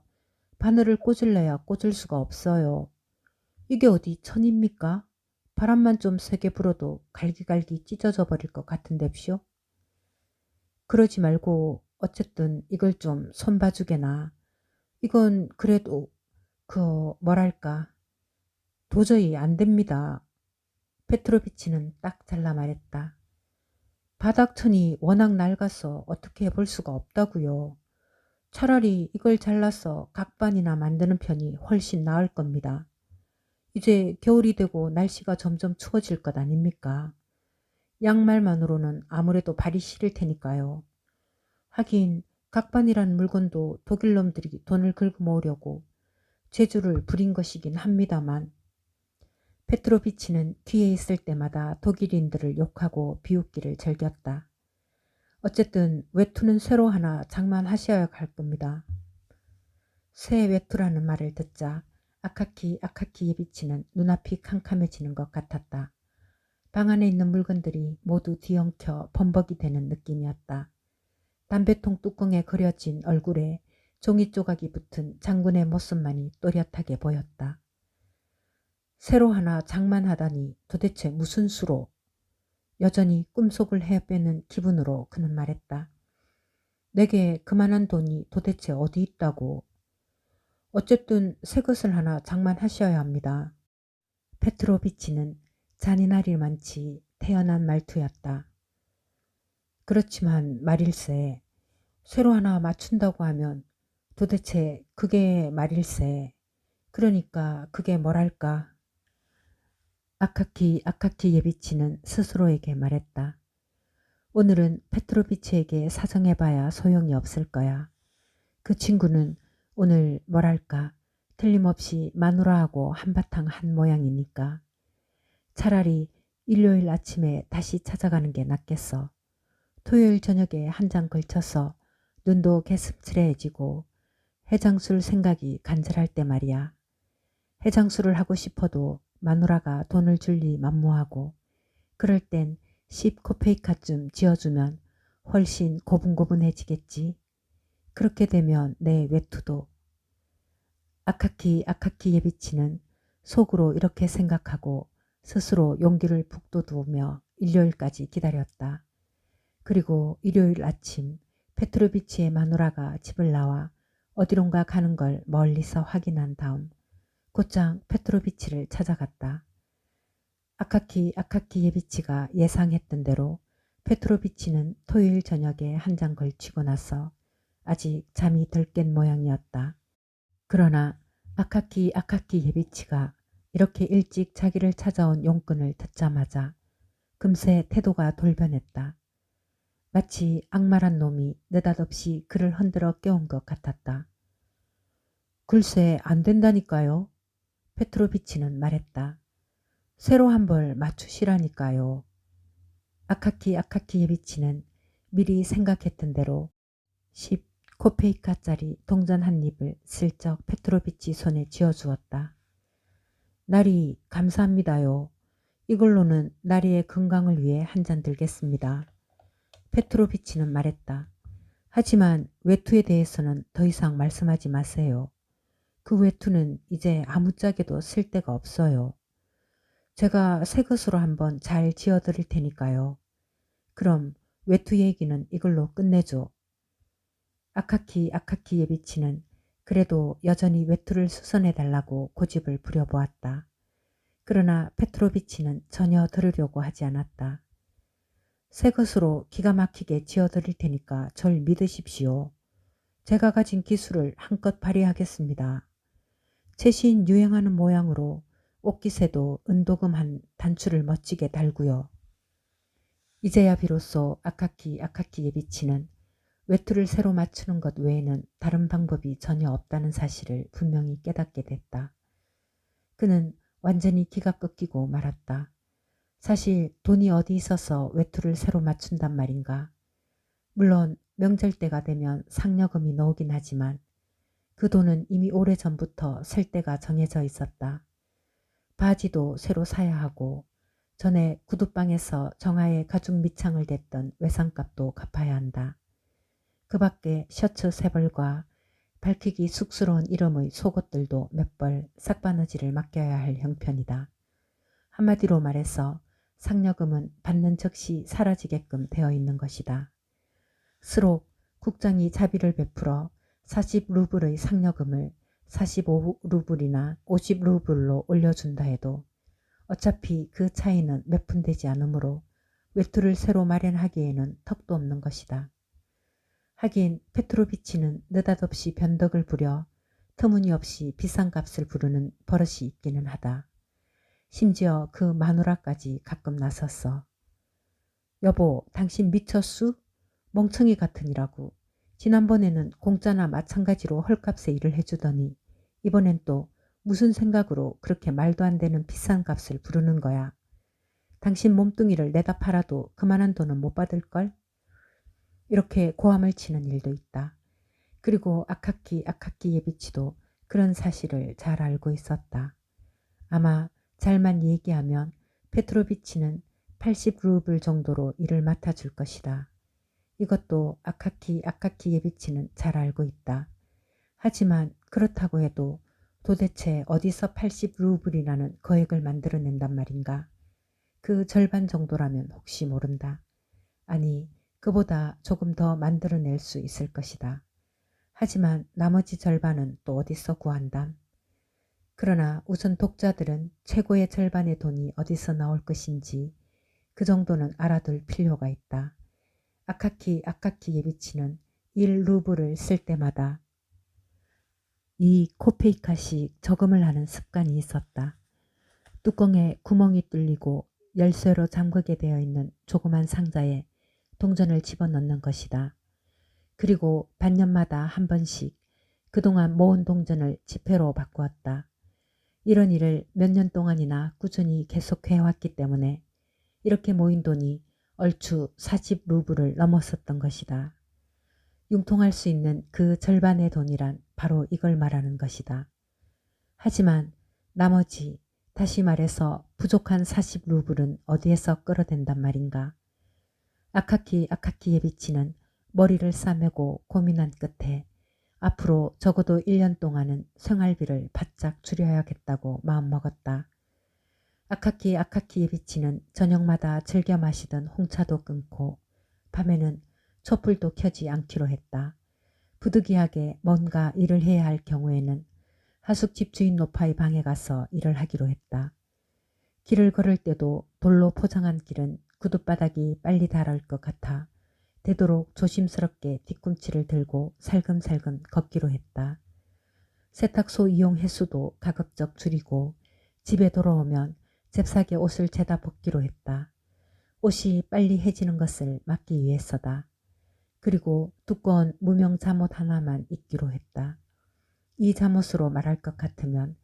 Speaker 1: 바늘을 꽂을래야 꽂을 수가 없어요. 이게 어디 천입니까? 바람만 좀 세게 불어도 갈기갈기 찢어져 버릴 것 같은데쇼. 그러지 말고 어쨌든 이걸 좀 손봐주게나. 이건 그래도 뭐랄까 도저히 안 됩니다. 페트로비치는 딱 잘라 말했다. 바닥천이 워낙 낡아서 어떻게 해볼 수가 없다고요. 차라리 이걸 잘라서 각반이나 만드는 편이 훨씬 나을 겁니다. 이제 겨울이 되고 날씨가 점점 추워질 것 아닙니까? 양말만으로는 아무래도 발이 시릴 테니까요. 하긴 각반이란 물건도 독일 놈들이 돈을 긁어 모으려고 재주를 부린 것이긴 합니다만 페트로비치는 귀에 있을 때마다 독일인들을 욕하고 비웃기를 즐겼다. 어쨌든 외투는 새로 하나 장만하셔야 할 겁니다. 새 외투라는 말을 듣자 아카키 예비치는 눈앞이 캄캄해지는 것 같았다. 방 안에 있는 물건들이 모두 뒤엉켜 범벅이 되는 느낌이었다. 담배통 뚜껑에 그려진 얼굴에 종이 조각이 붙은 장군의 모습만이 또렷하게 보였다. 새로 하나 장만하다니 도대체 무슨 수로? 여전히 꿈속을 헤빼는 기분으로 그는 말했다. 내게 그만한 돈이 도대체 어디 있다고? 어쨌든 새 것을 하나 장만하셔야 합니다. 페트로비치는 잔인하리만치 태연한 말투였다. 그렇지만 말일세, 새로 하나 맞춘다고 하면 도대체 그게 말일세. 그러니까 그게 뭐랄까. 아카키 예비치는 스스로에게 말했다. 오늘은 페트로비치에게 사정해봐야 소용이 없을 거야. 그 친구는 오늘 뭐랄까 틀림없이 마누라하고 한바탕 한 모양이니까 차라리 일요일 아침에 다시 찾아가는 게 낫겠어. 토요일 저녁에 한 장 걸쳐서 눈도 개슴츠레해지고 해장술 생각이 간절할 때 말이야. 해장술을 하고 싶어도 마누라가 돈을 줄리 만무하고 그럴 땐 10코페이카쯤 지어주면 훨씬 고분고분해지겠지. 그렇게 되면 내 외투도. 아카키 예비치는 속으로 이렇게 생각하고 스스로 용기를 북돋우며 일요일까지 기다렸다. 그리고 일요일 아침 페트로비치의 마누라가 집을 나와 어디론가 가는 걸 멀리서 확인한 다음 곧장 페트로비치를 찾아갔다. 아카키 예비치가 예상했던 대로 페트로비치는 토요일 저녁에 한 장 걸치고 나서 아직 잠이 덜 깬 모양이었다. 그러나 아카키 예비치가 이렇게 일찍 자기를 찾아온 용건을 듣자마자 금세 태도가 돌변했다. 마치 악랄한 놈이 느닷없이 그를 흔들어 깨운 것 같았다. 글쎄 안 된다니까요. 페트로비치는 말했다. 새로 한 벌 맞추시라니까요. 아카키 예비치는 미리 생각했던 대로 10코페이카짜리 동전 한 입을 슬쩍 페트로비치 손에 쥐어주었다. 나리 감사합니다요. 이걸로는 나리의 건강을 위해 한 잔 들겠습니다. 페트로비치는 말했다. 하지만 외투에 대해서는 더 이상 말씀하지 마세요. 그 외투는 이제 아무짝에도 쓸 데가 없어요. 제가 새 것으로 한번 잘 지어드릴 테니까요. 그럼 외투 얘기는 이걸로 끝내죠. 아카키 예비치는 그래도 여전히 외투를 수선해 달라고 고집을 부려보았다. 그러나 페트로비치는 전혀 들으려고 하지 않았다. 새 것으로 기가 막히게 지어드릴 테니까 절 믿으십시오. 제가 가진 기술을 한껏 발휘하겠습니다. 최신 유행하는 모양으로 옷깃에도 은도금 한 단추를 멋지게 달고요. 이제야 비로소 아카키 예비치는 외투를 새로 맞추는 것 외에는 다른 방법이 전혀 없다는 사실을 분명히 깨닫게 됐다. 그는 완전히 기가 꺾이고 말았다. 사실 돈이 어디 있어서 외투를 새로 맞춘단 말인가. 물론 명절 때가 되면 상여금이 나오긴 하지만 그 돈은 이미 오래전부터 쓸 때가 정해져 있었다. 바지도 새로 사야 하고 전에 구두방에서 정하에 가죽 밑창을 댔던 외상값도 갚아야 한다. 그 밖에 셔츠 세 벌과 밝히기 쑥스러운 이름의 속옷들도 몇 벌 삭바느질을 맡겨야 할 형편이다. 한마디로 말해서 상여금은 받는 즉시 사라지게끔 되어 있는 것이다. 스록 국장이 자비를 베풀어 40루블의 상여금을 45루블이나 50루블로 올려준다 해도 어차피 그 차이는 몇 푼 되지 않으므로 외투를 새로 마련하기에는 턱도 없는 것이다. 하긴 페트로비치는 느닷없이 변덕을 부려 터무니없이 비싼 값을 부르는 버릇이 있기는 하다. 심지어 그 마누라까지 가끔 나섰어. 여보, 당신 미쳤수? 멍청이 같으니라고. 지난번에는 공짜나 마찬가지로 헐값에 일을 해주더니 이번엔 또 무슨 생각으로 그렇게 말도 안 되는 비싼 값을 부르는 거야. 당신 몸뚱이를 내다 팔아도 그만한 돈은 못 받을걸? 이렇게 고함을 치는 일도 있다. 그리고 아카키 예비치도 그런 사실을 잘 알고 있었다. 아마 잘만 얘기하면 페트로비치는 80루블 정도로 일을 맡아줄 것이다. 이것도 아카키 예비치는 잘 알고 있다. 하지만 그렇다고 해도 도대체 어디서 80루블이라는 거액을 만들어낸단 말인가? 그 절반 정도라면 혹시 모른다. 아니, 그보다 조금 더 만들어낼 수 있을 것이다. 하지만 나머지 절반은 또 어디서 구한담? 그러나 우선 독자들은 최고의 절반의 돈이 어디서 나올 것인지 그 정도는 알아둘 필요가 있다. 아카키 예비치는 1루블을 쓸 때마다 2코페이카씩 저금을 하는 습관이 있었다. 뚜껑에 구멍이 뚫리고 열쇠로 잠그게 되어 있는 조그만 상자에 동전을 집어넣는 것이다. 그리고 반년마다 한 번씩 그동안 모은 동전을 지폐로 바꾸었다. 이런 일을 몇 년 동안이나 꾸준히 계속해왔기 때문에 이렇게 모인 돈이 얼추 40루블을 넘었었던 것이다. 융통할 수 있는 그 절반의 돈이란 바로 이걸 말하는 것이다. 하지만 나머지, 다시 말해서 부족한 40루블은 어디에서 끌어댄단 말인가. 아카키 예비치는 머리를 싸매고 고민한 끝에 앞으로 적어도 1년 동안은 생활비를 바짝 줄여야겠다고 마음먹었다. 아카키 예비치는 저녁마다 즐겨 마시던 홍차도 끊고 밤에는 촛불도 켜지 않기로 했다. 부득이하게 뭔가 일을 해야 할 경우에는 하숙 집주인 노파의 방에 가서 일을 하기로 했다. 길을 걸을 때도 돌로 포장한 길은 구둣바닥이 빨리 닳을 것 같아 되도록 조심스럽게 뒤꿈치를 들고 살금살금 걷기로 했다. 세탁소 이용 횟수도 가급적 줄이고 집에 돌아오면 잽싸게 옷을 재다 벗기로 했다. 옷이 빨리 해지는 것을 막기 위해서다. 그리고 두꺼운 무명 잠옷 하나만 입기로 했다. 이 잠옷으로 말할 것 같으면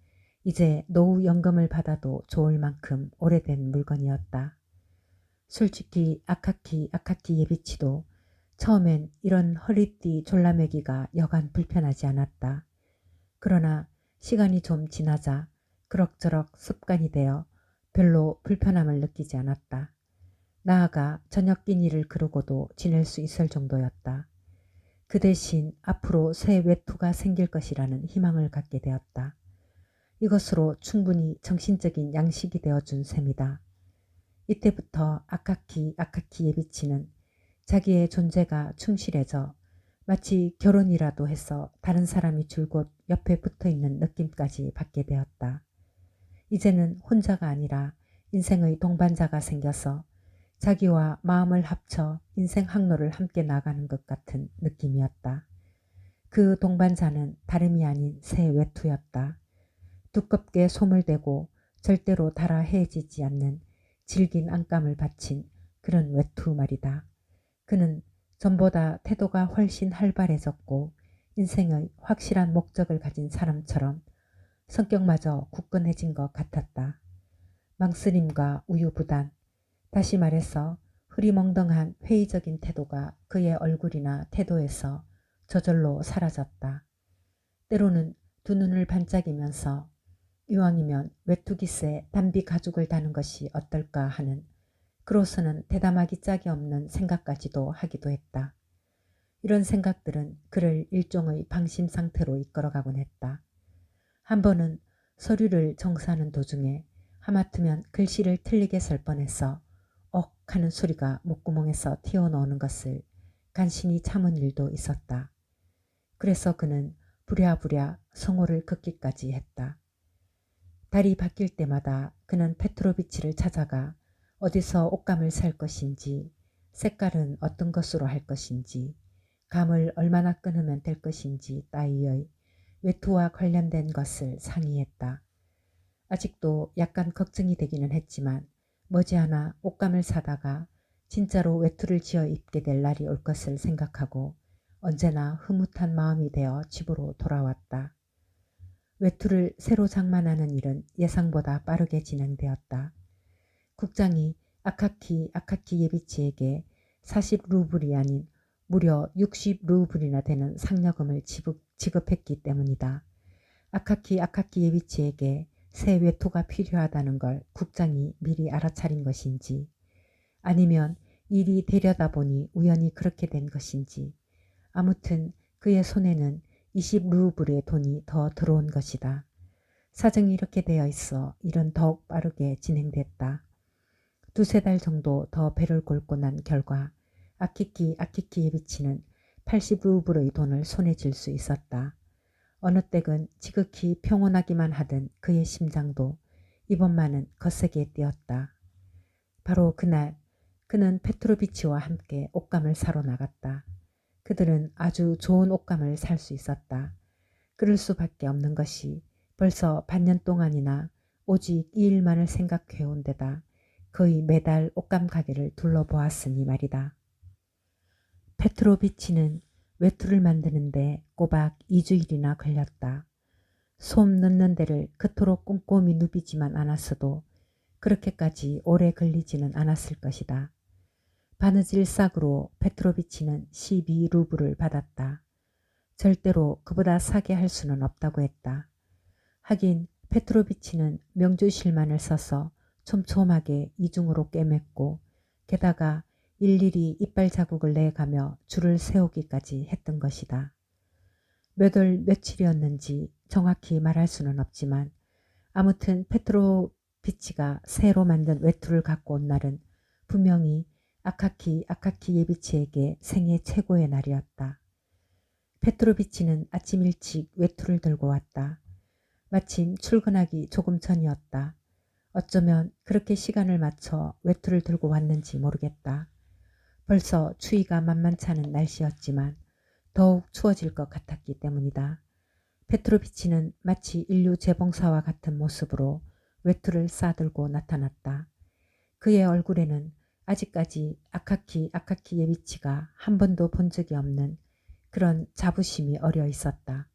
Speaker 1: 이제 노후 연금을 받아도 좋을 만큼 오래된 물건이었다. 솔직히 아카키 예비치도 처음엔 이런 허리띠 졸라매기가 여간 불편하지 않았다. 그러나 시간이 좀 지나자 그럭저럭 습관이 되어 별로 불편함을 느끼지 않았다. 나아가 저녁 끼니를 그러고도 지낼 수 있을 정도였다. 그 대신 앞으로 새 외투가 생길 것이라는 희망을 갖게 되었다. 이것으로 충분히 정신적인 양식이 되어준 셈이다. 이때부터 아카키 예비치는 자기의 존재가 충실해져 마치 결혼이라도 해서 다른 사람이 줄곧 옆에 붙어있는 느낌까지 받게 되었다. 이제는 혼자가 아니라 인생의 동반자가 생겨서 자기와 마음을 합쳐 인생 항로를 함께 나가는 것 같은 느낌이었다. 그 동반자는 다름이 아닌 새 외투였다. 두껍게 소물대고 절대로 달아 헤어지지 않는 질긴 안감을 바친 그런 외투 말이다. 그는 전보다 태도가 훨씬 활발해졌고 인생의 확실한 목적을 가진 사람처럼 성격마저 굳건해진 것 같았다. 망설임과 우유부단, 다시 말해서 흐리멍덩한 회의적인 태도가 그의 얼굴이나 태도에서 저절로 사라졌다. 때로는 두 눈을 반짝이면서 이왕이면 외투깃에 단비 가죽을 다는 것이 어떨까 하는, 그로서는 대담하기 짝이 없는 생각까지도 하기도 했다. 이런 생각들은 그를 일종의 방심 상태로 이끌어가곤 했다. 한 번은 서류를 정사하는 도중에 하마터면 글씨를 틀리게 쓸 뻔해서 억 하는 소리가 목구멍에서 튀어나오는 것을 간신히 참은 일도 있었다. 그래서 그는 부랴부랴 성호를 긋기까지 했다. 달이 바뀔 때마다 그는 페트로비치를 찾아가 어디서 옷감을 살 것인지, 색깔은 어떤 것으로 할 것인지, 감을 얼마나 끊으면 될 것인지 따위의 외투와 관련된 것을 상의했다. 아직도 약간 걱정이 되기는 했지만 머지않아 옷감을 사다가 진짜로 외투를 지어 입게 될 날이 올 것을 생각하고 언제나 흐뭇한 마음이 되어 집으로 돌아왔다. 외투를 새로 장만하는 일은 예상보다 빠르게 진행되었다. 국장이 아카키 예비치에게 40루블이 아닌 무려 60루블이나 되는 상여금을 지급했기 때문이다. 아카키 예비치에게 새 외투가 필요하다는 걸 국장이 미리 알아차린 것인지, 아니면 일이 되려다 보니 우연히 그렇게 된 것인지, 아무튼 그의 손에는 20루블의 돈이 더 들어온 것이다. 사정이 이렇게 되어 있어 일은 더욱 빠르게 진행됐다. 두세 달 정도 더 배를 골고 난 결과 아키키 예비치는 80루블의 돈을 손에 쥘 수 있었다. 어느 때건 지극히 평온하기만 하던 그의 심장도 이번만은 거세게 뛰었다. 바로 그날 그는 페트로비치와 함께 옷감을 사러 나갔다. 그들은 아주 좋은 옷감을 살 수 있었다. 그럴 수밖에 없는 것이 벌써 반년 동안이나 오직 이 일만을 생각해온 데다 거의 매달 옷감 가게를 둘러보았으니 말이다. 페트로비치는 외투를 만드는데 꼬박 2주일이나 걸렸다. 솜 넣는 데를 그토록 꼼꼼히 누비지만 않았어도 그렇게까지 오래 걸리지는 않았을 것이다. 바느질 싹으로 페트로비치는 12루블을 받았다. 절대로 그보다 싸게 할 수는 없다고 했다. 하긴 페트로비치는 명주실만을 써서 촘촘하게 이중으로 꿰맸고 게다가 일일이 이빨 자국을 내가며 줄을 세우기까지 했던 것이다. 몇 월 며칠이었는지 정확히 말할 수는 없지만 아무튼 페트로비치가 새로 만든 외투를 갖고 온 날은 분명히 아카키 예비치에게 생애 최고의 날이었다. 페트로비치는 아침 일찍 외투를 들고 왔다. 마침 출근하기 조금 전이었다. 어쩌면 그렇게 시간을 맞춰 외투를 들고 왔는지 모르겠다. 벌써 추위가 만만찮은 날씨였지만 더욱 추워질 것 같았기 때문이다. 페트로비치는 마치 인류 재봉사와 같은 모습으로 외투를 싸들고 나타났다. 그의 얼굴에는 아직까지 아카키 예비치가 한 번도 본 적이 없는 그런 자부심이 어려 있었다.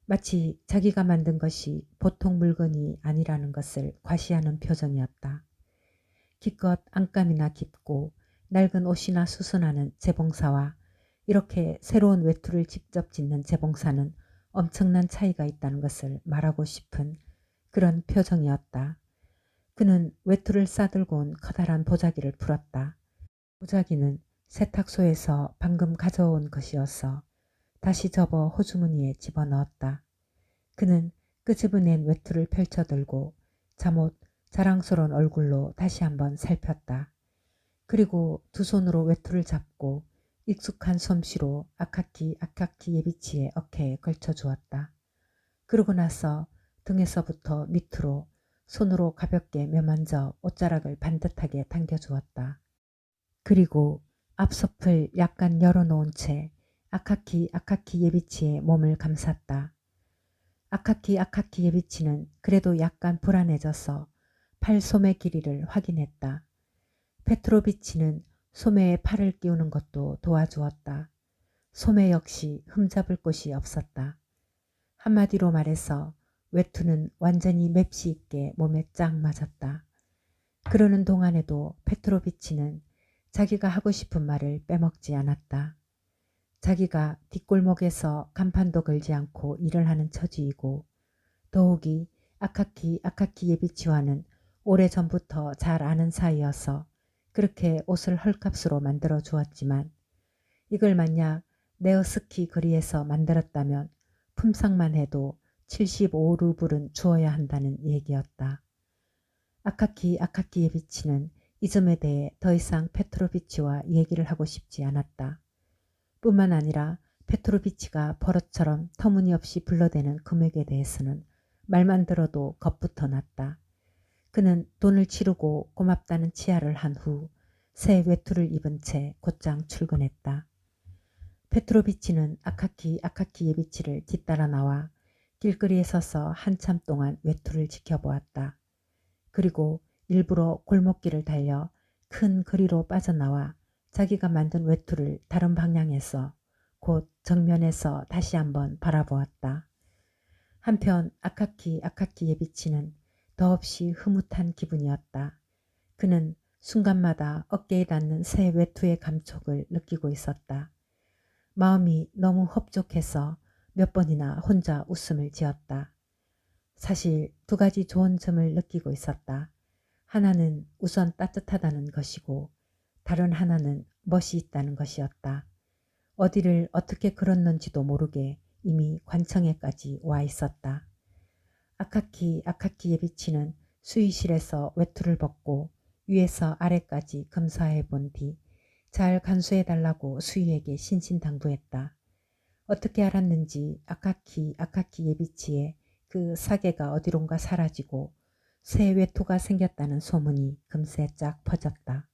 Speaker 1: 마치 자기가 만든 것이 보통 물건이 아니라는 것을 과시하는 표정이었다. 기껏 안감이나 깊고 낡은 옷이나 수선하는 재봉사와 이렇게 새로운 외투를 직접 짓는 재봉사는 엄청난 차이가 있다는 것을 말하고 싶은 그런 표정이었다. 그는 외투를 싸들고 온 커다란 보자기를 풀었다. 보자기는 세탁소에서 방금 가져온 것이어서 다시 접어 호주머니에 집어넣었다. 그는 끄집어낸 외투를 펼쳐들고 잠옷 자랑스러운 얼굴로 다시 한번 살폈다. 그리고 두 손으로 외투를 잡고 익숙한 솜씨로 아카키 예비치의 어깨에 걸쳐 주었다. 그러고 나서 등에서부터 밑으로 손으로 가볍게 매만져 옷자락을 반듯하게 당겨주었다. 그리고 앞섭을 약간 열어놓은 채 아카키 예비치의 몸을 감쌌다. 아카키 예비치는 그래도 약간 불안해져서 팔 소매 길이를 확인했다. 페트로비치는 소매에 팔을 끼우는 것도 도와주었다. 소매 역시 흠잡을 곳이 없었다. 한마디로 말해서 외투는 완전히 맵시 있게 몸에 쫙 맞았다. 그러는 동안에도 페트로비치는 자기가 하고 싶은 말을 빼먹지 않았다. 자기가 뒷골목에서 간판도 걸지 않고 일을 하는 처지이고 더욱이 아카키 예비치와는 오래전부터 잘 아는 사이여서 그렇게 옷을 헐값으로 만들어 주었지만 이걸 만약 네어스키 거리에서 만들었다면 품삯만 해도 75루블은 주어야 한다는 얘기였다. 아카키 예비치는 이 점에 대해 더 이상 페트로비치와 얘기를 하고 싶지 않았다. 뿐만 아니라 페트로비치가 버릇처럼 터무니없이 불러대는 금액에 대해서는 말만 들어도 겁부터 났다. 그는 돈을 치르고 고맙다는 치하를 한 후 새 외투를 입은 채 곧장 출근했다. 페트로비치는 아카키 예비치를 뒤따라 나와 길거리에 서서 한참 동안 외투를 지켜보았다. 그리고 일부러 골목길을 달려 큰 거리로 빠져나와 자기가 만든 외투를 다른 방향에서 곧 정면에서 다시 한번 바라보았다. 한편 아카키 예비치는 더없이 흐뭇한 기분이었다. 그는 순간마다 어깨에 닿는 새 외투의 감촉을 느끼고 있었다. 마음이 너무 흡족해서 몇 번이나 혼자 웃음을 지었다. 사실 두 가지 좋은 점을 느끼고 있었다. 하나는 우선 따뜻하다는 것이고 다른 하나는 멋이 있다는 것이었다. 어디를 어떻게 걸었는지도 모르게 이미 관청에까지 와 있었다. 아카키 예비치는 수의실에서 외투를 벗고 위에서 아래까지 검사해 본 뒤 잘 간수해 달라고 수의에게 신신당부했다. 어떻게 알았는지 아카키 예비치의 그 사계가 어디론가 사라지고 새 외투가 생겼다는 소문이 금세 쫙 퍼졌다.